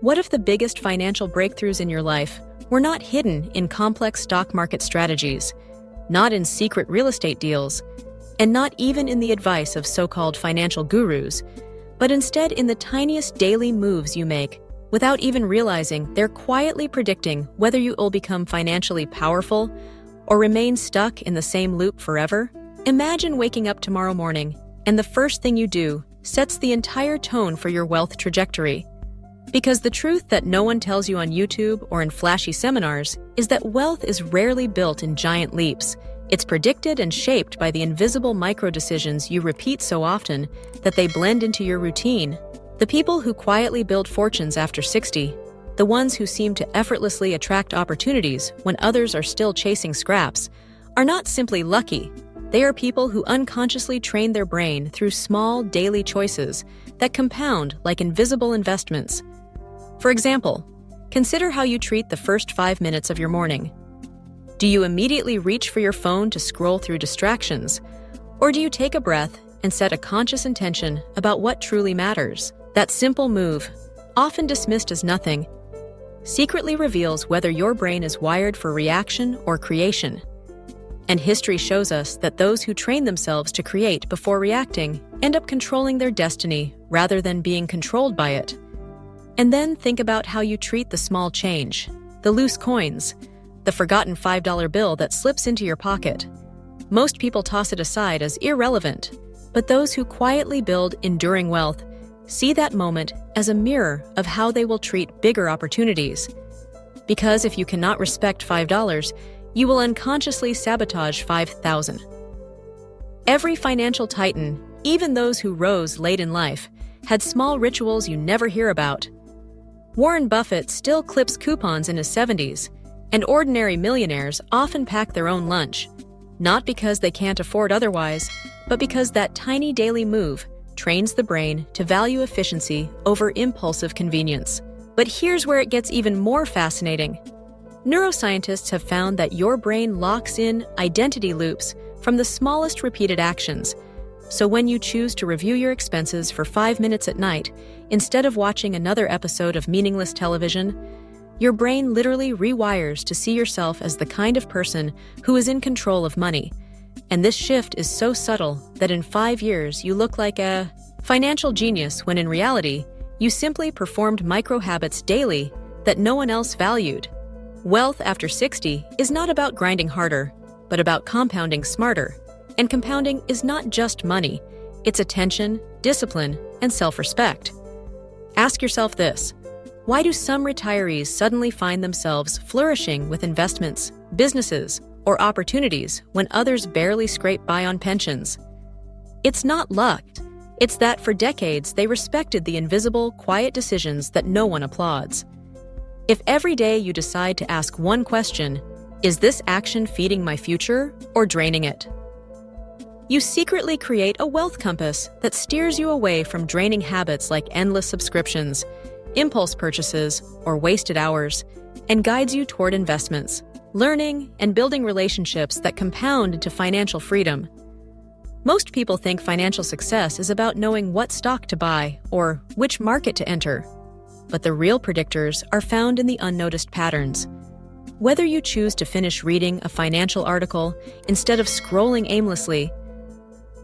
What if the biggest financial breakthroughs in your life were not hidden in complex stock market strategies, not in secret real estate deals, and not even in the advice of so-called financial gurus, but instead in the tiniest daily moves you make without even realizing they're quietly predicting whether you will become financially powerful or remain stuck in the same loop forever? Imagine waking up tomorrow morning and the first thing you do sets the entire tone for your wealth trajectory. Because the truth that no one tells you on YouTube or in flashy seminars is that wealth is rarely built in giant leaps. It's predicted and shaped by the invisible micro-decisions you repeat so often that they blend into your routine. The people who quietly build fortunes after 60, the ones who seem to effortlessly attract opportunities when others are still chasing scraps, are not simply lucky. They are people who unconsciously train their brain through small daily choices that compound like invisible investments. For example, consider how you treat the first 5 minutes of your morning. Do you immediately reach for your phone to scroll through distractions? Or do you take a breath and set a conscious intention about what truly matters? That simple move, often dismissed as nothing, secretly reveals whether your brain is wired for reaction or creation. And history shows us that those who train themselves to create before reacting end up controlling their destiny rather than being controlled by it. And then think about how you treat the small change, the loose coins, the forgotten $5 bill that slips into your pocket. Most people toss it aside as irrelevant, but those who quietly build enduring wealth see that moment as a mirror of how they will treat bigger opportunities. Because if you cannot respect $5, you will unconsciously sabotage 5,000. Every financial titan, even those who rose late in life, had small rituals you never hear about. Warren Buffett still clips coupons in his 70s, and ordinary millionaires often pack their own lunch, not because they can't afford otherwise, but because that tiny daily move trains the brain to value efficiency over impulsive convenience. But here's where it gets even more fascinating. Neuroscientists have found that your brain locks in identity loops from the smallest repeated actions. So when you choose to review your expenses for 5 minutes at night, instead of watching another episode of meaningless television, your brain literally rewires to see yourself as the kind of person who is in control of money. And this shift is so subtle that in 5 years you look like a financial genius when in reality, you simply performed micro-habits daily that no one else valued. Wealth after 60 is not about grinding harder, but about compounding smarter. And compounding is not just money, it's attention, discipline, and self-respect. Ask yourself this: why do some retirees suddenly find themselves flourishing with investments, businesses, or opportunities when others barely scrape by on pensions? It's not luck. It's that for decades they respected the invisible, quiet decisions that no one applauds. If every day you decide to ask one question, is this action feeding my future or draining it? You secretly create a wealth compass that steers you away from draining habits like endless subscriptions, impulse purchases, or wasted hours, and guides you toward investments, learning, and building relationships that compound into financial freedom. Most people think financial success is about knowing what stock to buy or which market to enter. But the real predictors are found in the unnoticed patterns. Whether you choose to finish reading a financial article instead of scrolling aimlessly,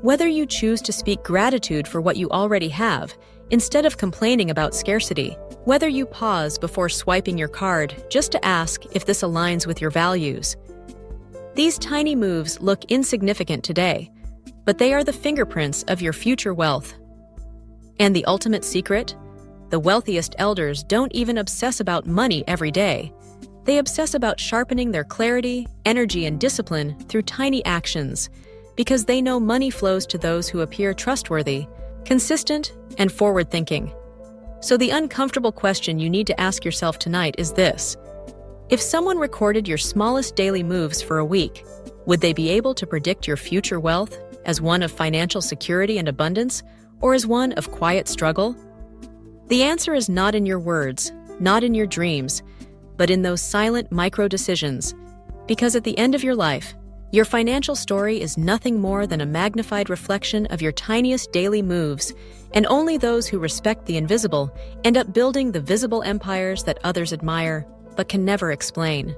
whether you choose to speak gratitude for what you already have instead of complaining about scarcity, whether you pause before swiping your card just to ask if this aligns with your values. These tiny moves look insignificant today, but they are the fingerprints of your future wealth. And the ultimate secret? The wealthiest elders don't even obsess about money every day. They obsess about sharpening their clarity, energy, and discipline through tiny actions, because they know money flows to those who appear trustworthy, consistent, and forward-thinking. So the uncomfortable question you need to ask yourself tonight is this: if someone recorded your smallest daily moves for a week, would they be able to predict your future wealth as one of financial security and abundance, or as one of quiet struggle? The answer is not in your words, not in your dreams, but in those silent micro-decisions. Because at the end of your life, Your financial story is nothing more than a magnified reflection of your tiniest daily moves, and only those who respect the invisible end up building the visible empires that others admire but can never explain.